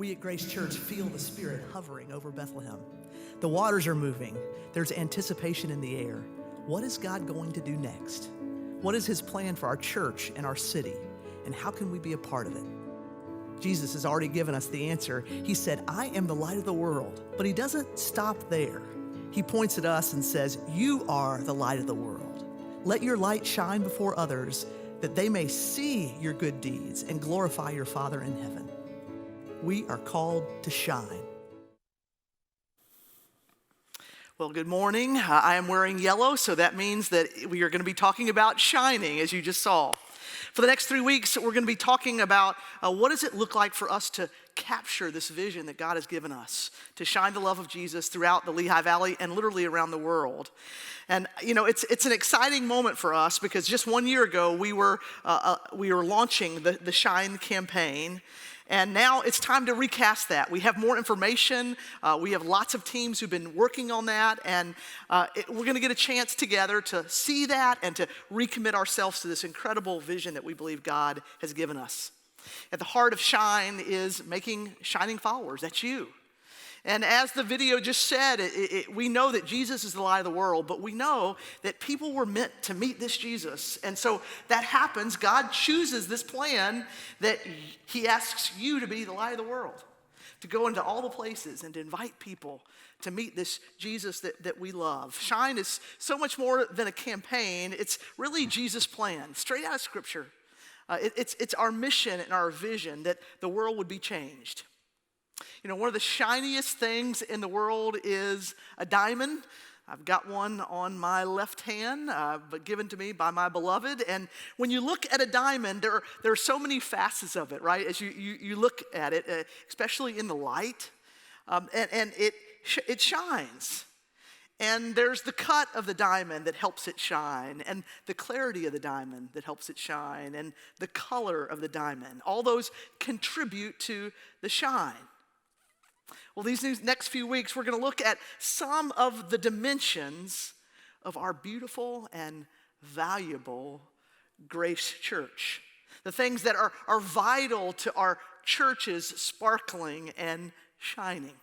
We at Grace Church feel the Spirit hovering over Bethlehem. The waters are moving. There's anticipation in the air. What is God going to do next? What is his plan for our church and our city? And how can we be a part of it? Jesus has already given us the answer. He said, I am the light of the world. But he doesn't stop there. He points at us and says, you are the light of the world. Let your light shine before others, that they may see your good deeds and glorify your Father in heaven. We are called to shine. Well, good morning. I am wearing yellow, so that means that we are going to be talking about shining, as you just saw. For the next 3 weeks, we're going to be talking about what does it look like for us to capture this vision that God has given us, to shine the love of Jesus throughout the Lehigh Valley and literally around the world. And, you know, it's an exciting moment for us because just 1 year ago, we were launching the Shine campaign. And now it's time to recast that. We have more information. We have lots of teams who've been working on that. And we're going to get a chance together to see that and to recommit ourselves to this incredible vision that we believe God has given us. At the heart of Shine is making shining followers. That's you. And as the video just said, we know that Jesus is the light of the world, but we know that people were meant to meet this Jesus. And so that happens. God chooses this plan that he asks you to be the light of the world, to go into all the places and to invite people to meet this Jesus that we love. Shine is so much more than a campaign. It's really Jesus' plan, straight out of Scripture. It's our mission and our vision that the world would be changed. You know, one of the shiniest things in the world is a diamond. I've got one on my left hand, but given to me by my beloved. And when you look at a diamond, there are so many facets of it, right? As you look at it, especially in the light, and it shines. And there's the cut of the diamond that helps it shine, and the clarity of the diamond that helps it shine, and the color of the diamond. All those contribute to the shine. Well, these next few weeks, we're going to look at some of the dimensions of our beautiful and valuable Grace Church. The things that are vital to our church's sparkling and shining.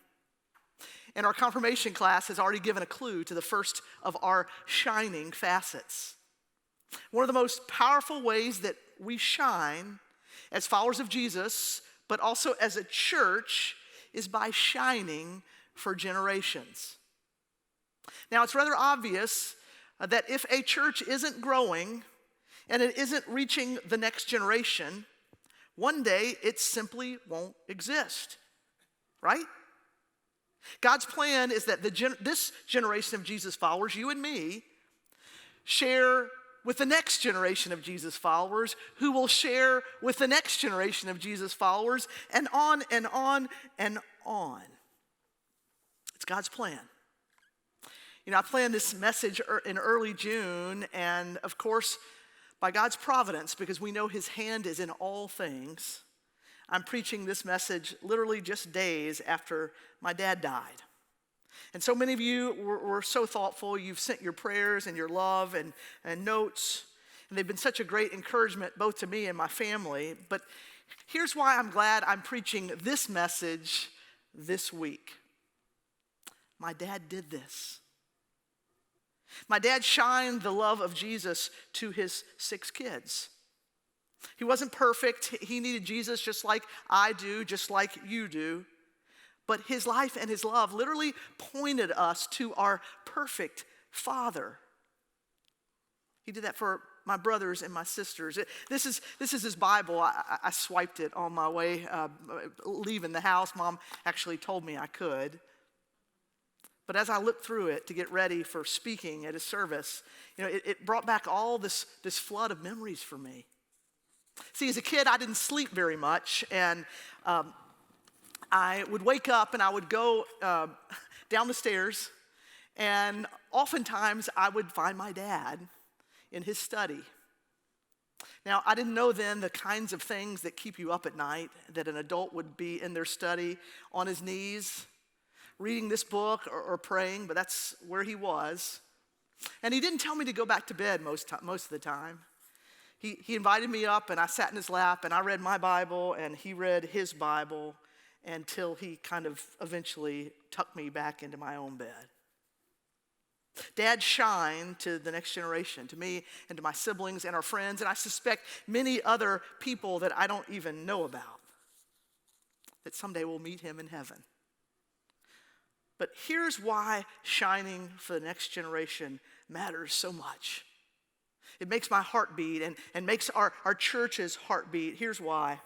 And our confirmation class has already given a clue to the first of our shining facets. One of the most powerful ways that we shine as followers of Jesus, but also as a church, is by shining for generations. Now, it's rather obvious that if a church isn't growing and it isn't reaching the next generation, one day it simply won't exist, right? God's plan is that this generation of Jesus followers, you and me, share with the next generation of Jesus followers, who will share with the next generation of Jesus followers, and on and on and on. It's God's plan. You know, I planned this message in early June, and of course, by God's providence, because we know his hand is in all things, I'm preaching this message literally just days after my dad died. And so many of you were so thoughtful. You've sent your prayers and your love and notes. And they've been such a great encouragement both to me and my family. But here's why I'm glad I'm preaching this message this week. My dad did this. My dad shined the love of Jesus to his 6 kids. He wasn't perfect. He needed Jesus just like I do, just like you do. But his life and his love literally pointed us to our perfect Father. He did that for my brothers and my sisters. This is his Bible. I swiped it on my way leaving the house. Mom actually told me I could. But as I looked through it to get ready for speaking at his service, you know, it brought back all this flood of memories for me. See, as a kid, I didn't sleep very much, and I would wake up and I would go down the stairs, and oftentimes I would find my dad in his study. Now, I didn't know then the kinds of things that keep you up at night, that an adult would be in their study on his knees, reading this book or praying, but that's where he was. And he didn't tell me to go back to bed most of the time. He invited me up, and I sat in his lap, and I read my Bible, and he read his Bible, until he kind of eventually tucked me back into my own bed. Dad shined to the next generation, to me and to my siblings and our friends, and I suspect many other people that I don't even know about, that someday we'll meet him in heaven. But here's why shining for the next generation matters so much. It makes my heart beat and makes our church's heart beat. Here's why.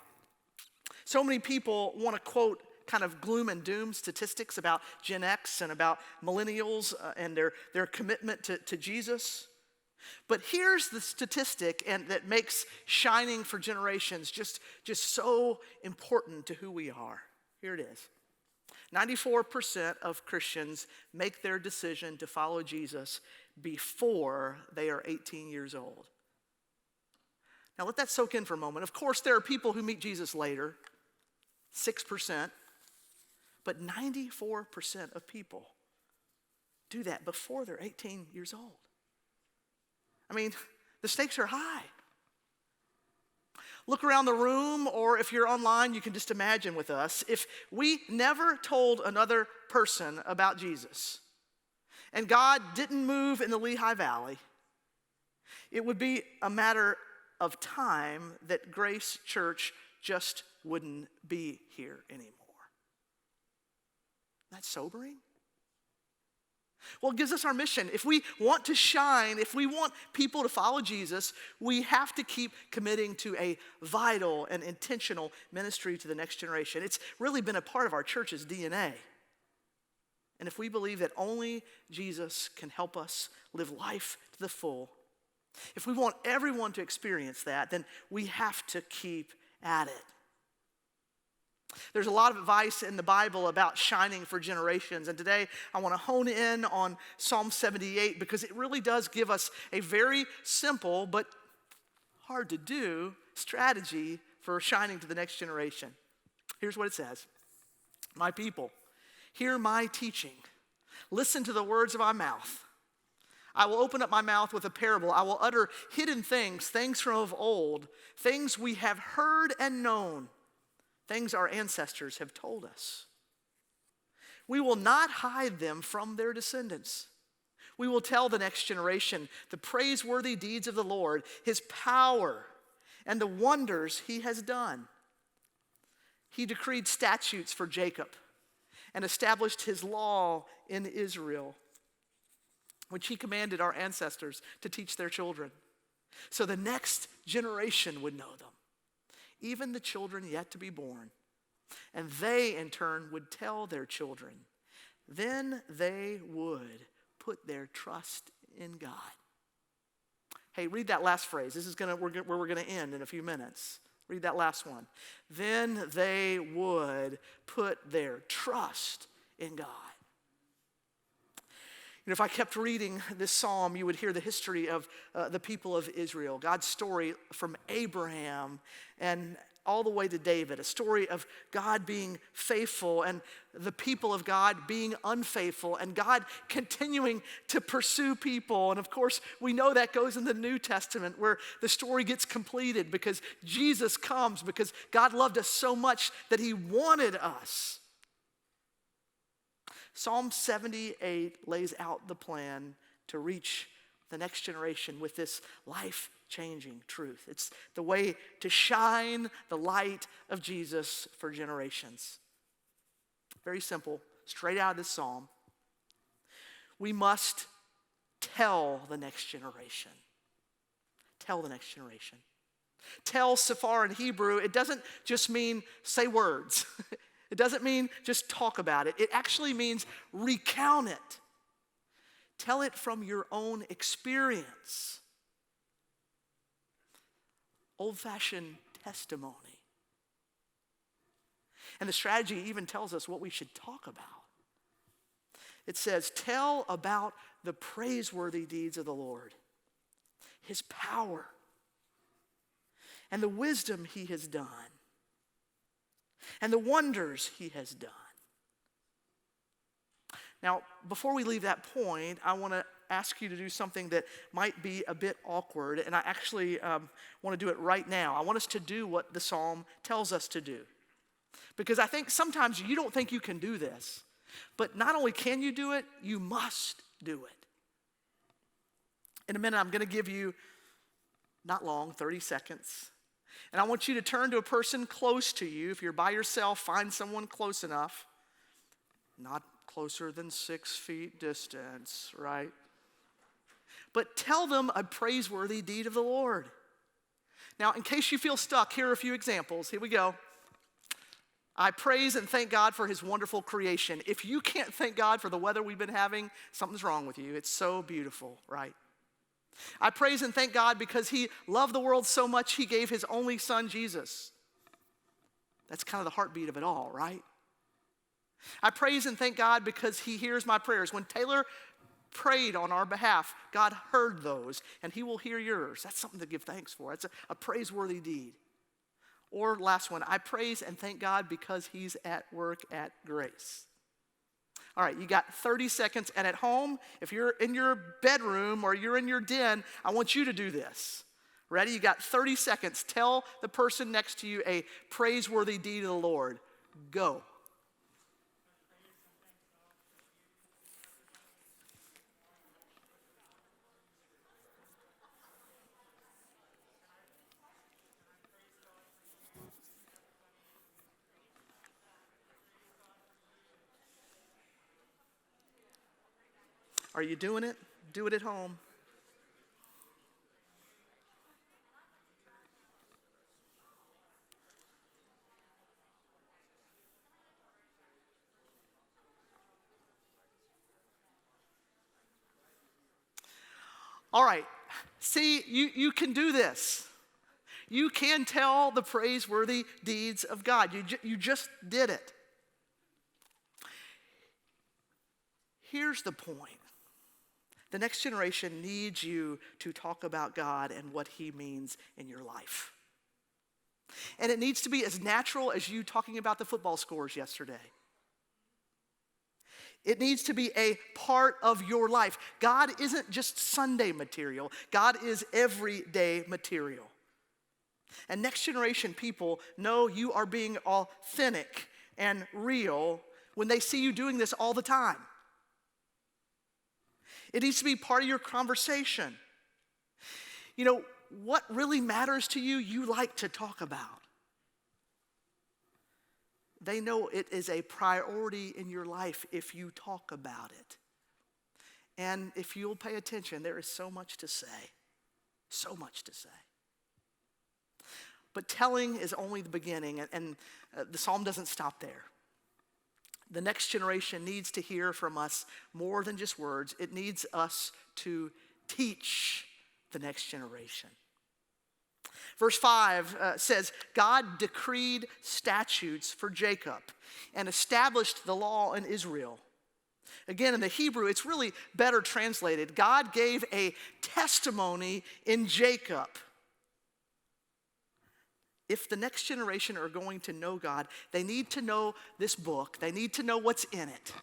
So many people want to quote kind of gloom and doom statistics about Gen X and about millennials and their commitment to Jesus. But here's the statistic that makes shining for generations just so important to who we are. Here it is. 94% of Christians make their decision to follow Jesus before they are 18 years old. Now let that soak in for a moment. Of course, there are people who meet Jesus later, 6%, but 94% of people do that before they're 18 years old. I mean, the stakes are high. Look around the room, or if you're online, you can just imagine with us, if we never told another person about Jesus, and God didn't move in the Lehigh Valley, it would be a matter of time that Grace Church just wouldn't be here anymore. That's sobering. Well, it gives us our mission. If we want to shine, if we want people to follow Jesus, we have to keep committing to a vital and intentional ministry to the next generation. It's really been a part of our church's DNA. And if we believe that only Jesus can help us live life to the full, if we want everyone to experience that, then we have to keep at it. There's a lot of advice in the Bible about shining for generations, and today I want to hone in on Psalm 78 because it really does give us a very simple but hard to do strategy for shining to the next generation. Here's what it says. My people, hear my teaching. Listen to the words of my mouth. I will open up my mouth with a parable. I will utter hidden things, things from of old, things we have heard and known, things our ancestors have told us. We will not hide them from their descendants. We will tell the next generation the praiseworthy deeds of the Lord, his power, and the wonders he has done. He decreed statutes for Jacob and established his law in Israel, which he commanded our ancestors to teach their children, so the next generation would know them, even the children yet to be born. And they, in turn, would tell their children. Then they would put their trust in God. Hey, read that last phrase. This is where we're going to end in a few minutes. Read that last one. Then they would put their trust in God. You know, if I kept reading this psalm, you would hear the history of the people of Israel, God's story from Abraham and all the way to David, a story of God being faithful and the people of God being unfaithful and God continuing to pursue people. And of course, we know that goes in the New Testament where the story gets completed because Jesus comes, because God loved us so much that he wanted us. Psalm 78 lays out the plan to reach the next generation with this life-changing truth. It's the way to shine the light of Jesus for generations. Very simple, straight out of this psalm. We must tell the next generation. Tell the next generation. Tell, Safar in Hebrew, it doesn't just mean say words. It doesn't mean just talk about it. It actually means recount it. Tell it from your own experience. Old-fashioned testimony. And the strategy even tells us what we should talk about. It says, tell about the praiseworthy deeds of the Lord, his power, and the wisdom he has done, and the wonders he has done. Now, before we leave that point, I want to ask you to do something that might be a bit awkward, and I actually want to do it right now. I want us to do what the psalm tells us to do. Because I think sometimes you don't think you can do this, but not only can you do it, you must do it. In a minute, I'm going to give you, not long, 30 seconds. And I want you to turn to a person close to you. If you're by yourself, find someone close enough. Not closer than 6 feet distance, right? But tell them a praiseworthy deed of the Lord. Now, in case you feel stuck, here are a few examples. Here we go. I praise and thank God for his wonderful creation. If you can't thank God for the weather we've been having, something's wrong with you. It's so beautiful, right? I praise and thank God because he loved the world so much he gave his only son, Jesus. That's kind of the heartbeat of it all, right? I praise and thank God because he hears my prayers. When Taylor prayed on our behalf, God heard those, and he will hear yours. That's something to give thanks for. It's a praiseworthy deed. Or last one, I praise and thank God because he's at work at Grace. All right, you got 30 seconds, and at home, if you're in your bedroom or you're in your den, I want you to do this. Ready? You got 30 seconds. Tell the person next to you a praiseworthy deed of the Lord. Go. Are you doing it? Do it at home. All right. See, you can do this. You can tell the praiseworthy deeds of God. You just did it. Here's the point. The next generation needs you to talk about God and what he means in your life. And it needs to be as natural as you talking about the football scores yesterday. It needs to be a part of your life. God isn't just Sunday material. God is everyday material. And next generation people know you are being authentic and real when they see you doing this all the time. It needs to be part of your conversation. You know, what really matters to you, you like to talk about. They know it is a priority in your life if you talk about it. And if you'll pay attention, there is so much to say. So much to say. But telling is only the beginning, and the psalm doesn't stop there. The next generation needs to hear from us more than just words. It needs us to teach the next generation. Verse 5 says, God decreed statutes for Jacob and established the law in Israel. Again, in the Hebrew, it's really better translated. God gave a testimony in Jacob. If the next generation are going to know God, they need to know this book. They need to know what's in it.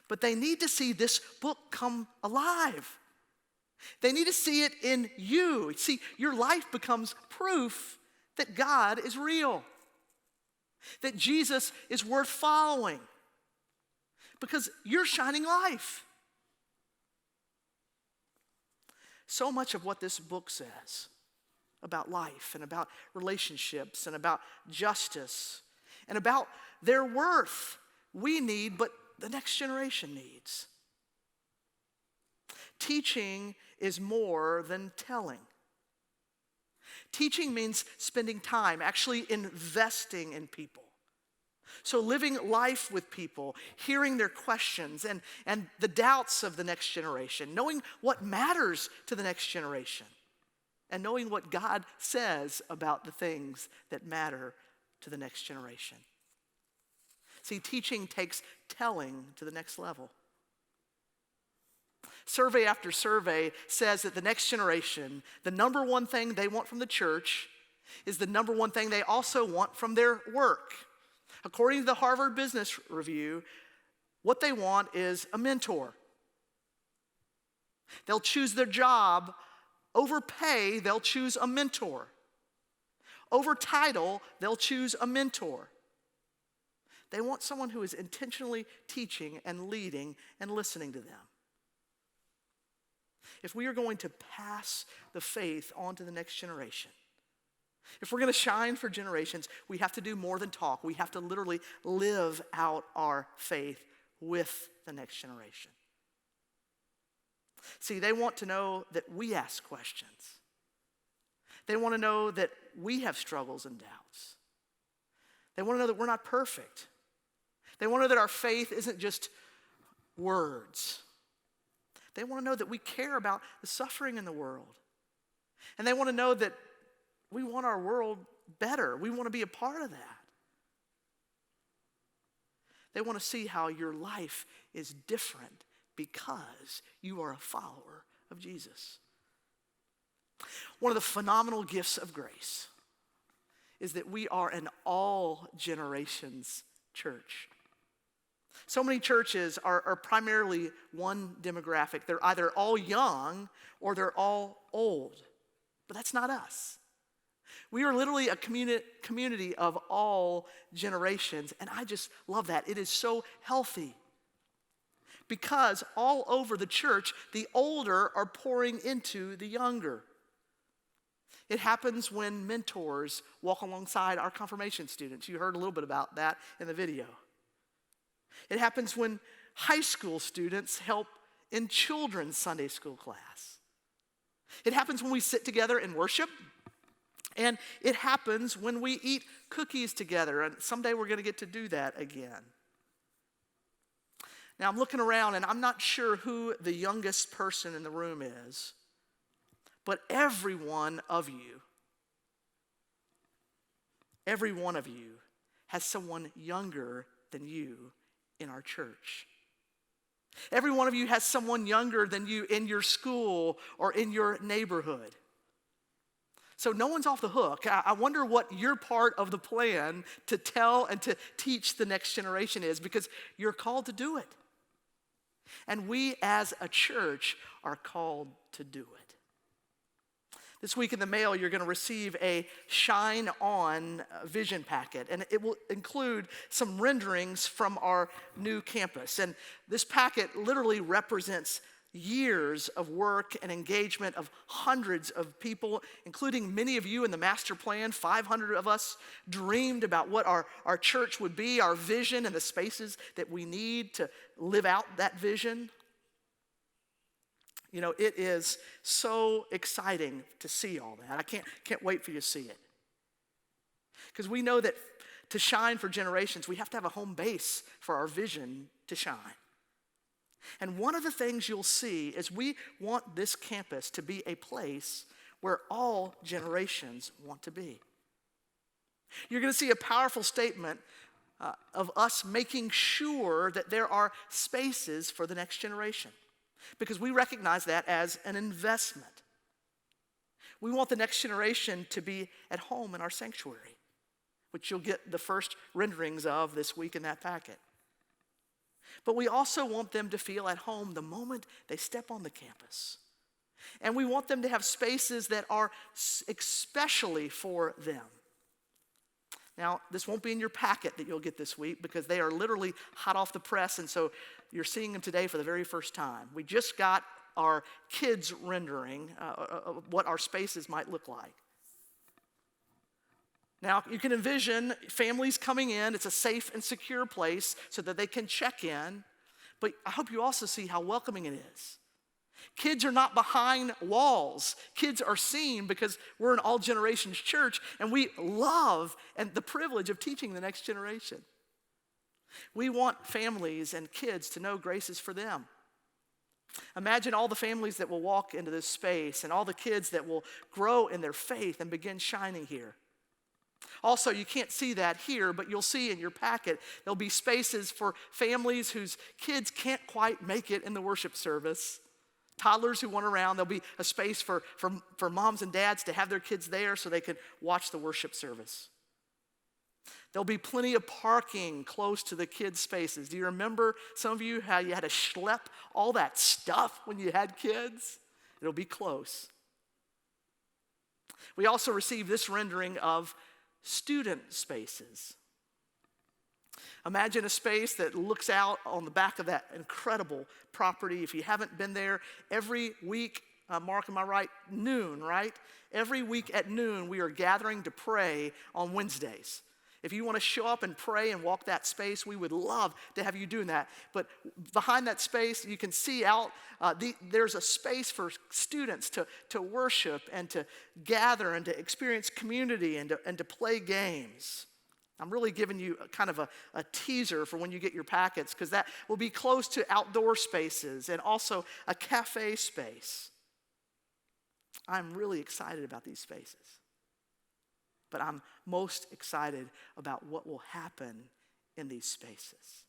But they need to see this book come alive. They need to see it in you. See, your life becomes proof that God is real, that Jesus is worth following, because you're shining life. So much of what this book says about life and about relationships and about justice and about their worth we need, but the next generation needs. Teaching is more than telling. Teaching means spending time, actually investing in people. So living life with people, hearing their questions and the doubts of the next generation, knowing what matters to the next generation, and knowing what God says about the things that matter to the next generation. See, teaching takes telling to the next level. Survey after survey says that the next generation, the number one thing they want from the church is the number one thing they also want from their work. According to the Harvard Business Review, what they want is a mentor. They'll choose their job over pay, they'll choose a mentor. Over title, they'll choose a mentor. They want someone who is intentionally teaching and leading and listening to them. If we are going to pass the faith on to the next generation, if we're going to shine for generations, we have to do more than talk. We have to literally live out our faith with the next generation. See, they want to know that we ask questions. They want to know that we have struggles and doubts. They want to know that we're not perfect. They want to know that our faith isn't just words. They want to know that we care about the suffering in the world. And they want to know that we want our world better. We want to be a part of that. They want to see how your life is different because you are a follower of Jesus. One of the phenomenal gifts of grace is that we are an all generations church. So many churches are primarily one demographic. They're either all young or they're all old. But that's not us. We are literally a community of all generations, and I just love that. It is so healthy because all over the church, the older are pouring into the younger. It happens when mentors walk alongside our confirmation students. You heard a little bit about that in the video. It happens when high school students help in children's Sunday school class. It happens when we sit together and worship. And it happens when we eat cookies together. And someday we're going to get to do that again. Now I'm looking around and I'm not sure who the youngest person in the room is. But every one of you has someone younger than you in our church. Every one of you has someone younger than you in your school or in your neighborhood. So no one's off the hook. I wonder what your part of the plan to tell and to teach the next generation is, because you're called to do it. And we as a church are called to do it. This week in the mail, you're going to receive a Shine On vision packet, and it will include some renderings from our new campus. And this packet literally represents years of work and engagement of hundreds of people, including many of you in the master plan. 500 of us dreamed about what our church would be, our vision, and the spaces that we need to live out that vision. You know, it is so exciting to see all that. I can't wait for you to see it. Because we know that to shine for generations, we have to have a home base for our vision to shine. And one of the things you'll see is we want this campus to be a place where all generations want to be. You're going to see a powerful statement of us making sure that there are spaces for the next generation, because we recognize that as an investment. We want the next generation to be at home in our sanctuary, which you'll get the first renderings of this week in that packet. But we also want them to feel at home the moment they step on the campus. And we want them to have spaces that are especially for them. Now, this won't be in your packet that you'll get this week because they are literally hot off the press, and so you're seeing them today for the very first time. We just got our kids' rendering of what our spaces might look like. Now, you can envision families coming in. It's a safe and secure place so that they can check in. But I hope you also see how welcoming it is. Kids are not behind walls. Kids are seen because we're an all generations church, and we love and the privilege of teaching the next generation. We want families and kids to know grace is for them. Imagine all the families that will walk into this space and all the kids that will grow in their faith and begin shining here. Also, you can't see that here, but you'll see in your packet, there'll be spaces for families whose kids can't quite make it in the worship service. Toddlers who want around, there'll be a space for moms and dads to have their kids there so they can watch the worship service. There'll be plenty of parking close to the kids' spaces. Do you remember, some of you, how you had to schlep all that stuff when you had kids? It'll be close. We also received this rendering of student spaces. Imagine a space that looks out on the back of that incredible property. If you haven't been there, every week, Mark, am I right? Noon, right? Every week at noon, we are gathering to pray on Wednesdays. If you want to show up and pray and walk that space, we would love to have you doing that. But behind that space, you can see out, there's a space for students to worship and to gather and to experience community and to play games. I'm really giving you kind of a teaser for when you get your packets, because that will be close to outdoor spaces and also a cafe space. I'm really excited about these spaces. But I'm most excited about what will happen in these spaces.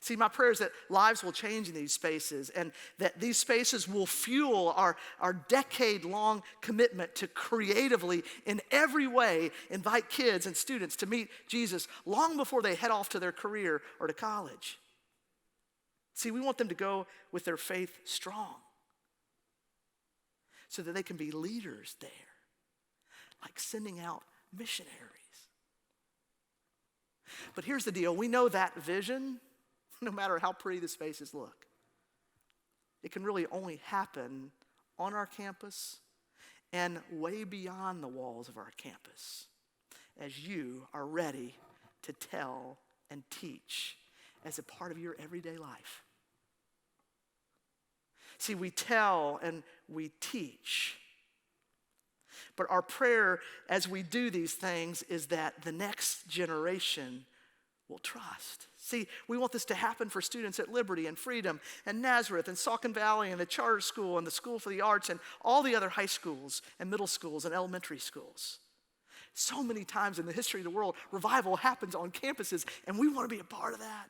See, my prayer is that lives will change in these spaces and that these spaces will fuel our decade-long commitment to creatively, in every way, invite kids and students to meet Jesus long before they head off to their career or to college. See, we want them to go with their faith strong so that they can be leaders there, like sending out missionaries. But here's the deal. We know that vision, no matter how pretty the spaces look, it can really only happen on our campus and way beyond the walls of our campus as you are ready to tell and teach as a part of your everyday life. See, we tell and we teach. But our prayer as we do these things is that the next generation will trust. See, we want this to happen for students at Liberty and Freedom and Nazareth and Saucon Valley and the Charter School and the School for the Arts and all the other high schools and middle schools and elementary schools. So many times in the history of the world, revival happens on campuses, and we want to be a part of that.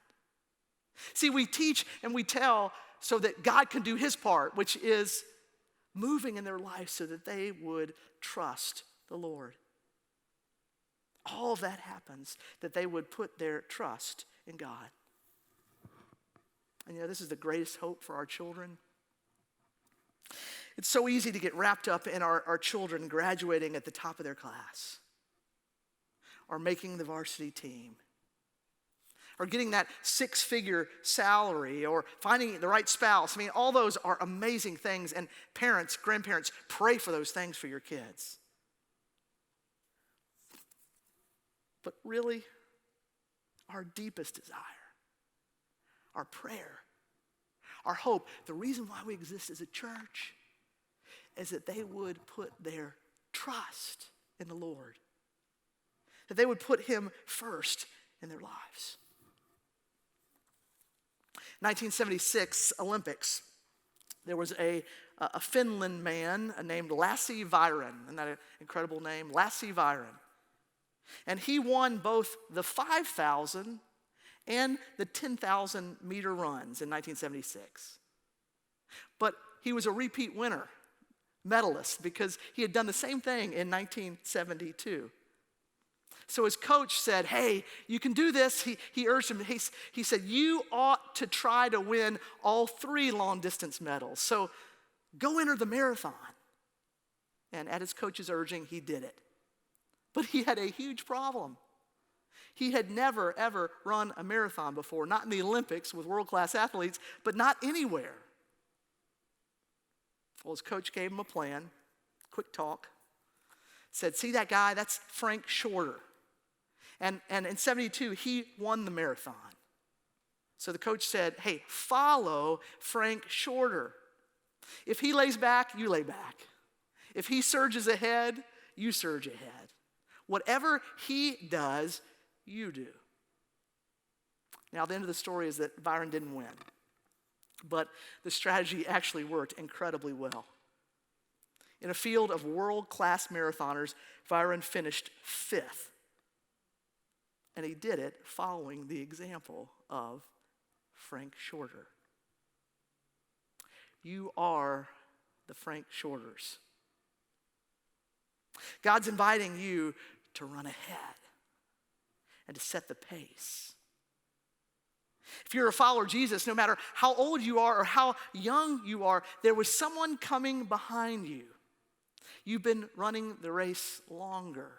See, we teach and we tell so that God can do his part, which is moving in their life so that they would trust the Lord. All of that happens that they would put their trust in God. And you know, this is the greatest hope for our children. It's so easy to get wrapped up in our children graduating at the top of their class, or making the varsity team, or getting that six-figure salary, or finding the right spouse. I mean, all those are amazing things, and parents, grandparents, pray for those things for your kids. But really, our deepest desire, our prayer, our hope, the reason why we exist as a church is that they would put their trust in the Lord, that they would put him first in their lives. 1976 Olympics, there was a Finland man named Lasse Viren. Isn't that an incredible name? Lasse Viren. And he won both the 5,000 and the 10,000 meter runs in 1976. But he was a repeat winner, medalist, because he had done the same thing in 1972. So his coach said, hey, you can do this. He urged him. He said, you ought to try to win all 3 long distance medals. So go enter the marathon. And at his coach's urging, he did it. But he had a huge problem. He had never, ever run a marathon before, not in the Olympics with world-class athletes, but not anywhere. Well, his coach gave him a plan, quick talk. Said, see that guy? That's Frank Shorter. And in 72, he won the marathon. So the coach said, hey, follow Frank Shorter. If he lays back, you lay back. If he surges ahead, you surge ahead. Whatever he does, you do. Now, the end of the story is that Byron didn't win. But the strategy actually worked incredibly well. In a field of world-class marathoners, Byron finished 5th. And he did it following the example of Frank Shorter. You are the Frank Shorters. God's inviting you to run ahead and to set the pace. If you're a follower of Jesus, no matter how old you are or how young you are, there was someone coming behind you. You've been running the race longer.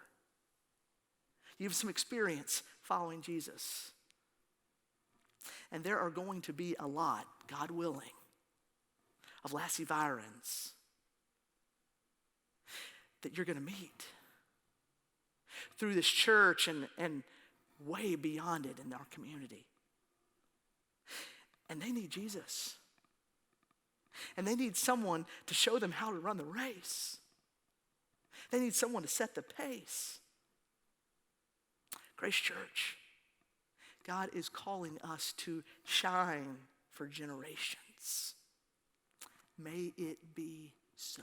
You have some experience following Jesus. And there are going to be a lot, God willing, of Lassie Virons that you're going to meet through this church and way beyond it in our community. And they need Jesus. And they need someone to show them how to run the race. They need someone to set the pace. Grace Church, God is calling us to shine for generations. May it be so.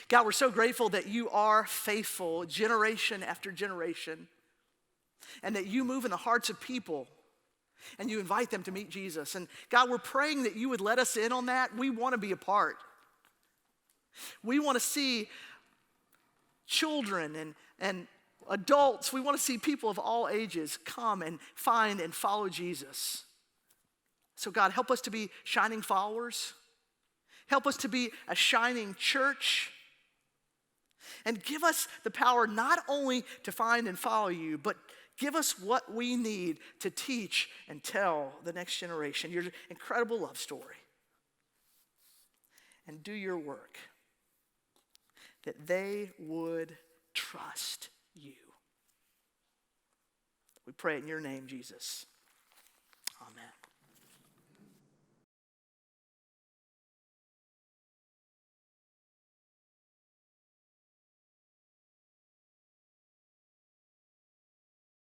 God, we're so grateful that you are faithful generation after generation, and that you move in the hearts of people and you invite them to meet Jesus. And God, we're praying that you would let us in on that. We want to be a part. We want to see children and adults. We want to see people of all ages come and find and follow Jesus. So God, help us to be shining followers. Help us to be a shining church. And give us the power not only to find and follow you, but give us what we need to teach and tell the next generation your incredible love story. And do your work that they would trust you. We pray in your name, Jesus.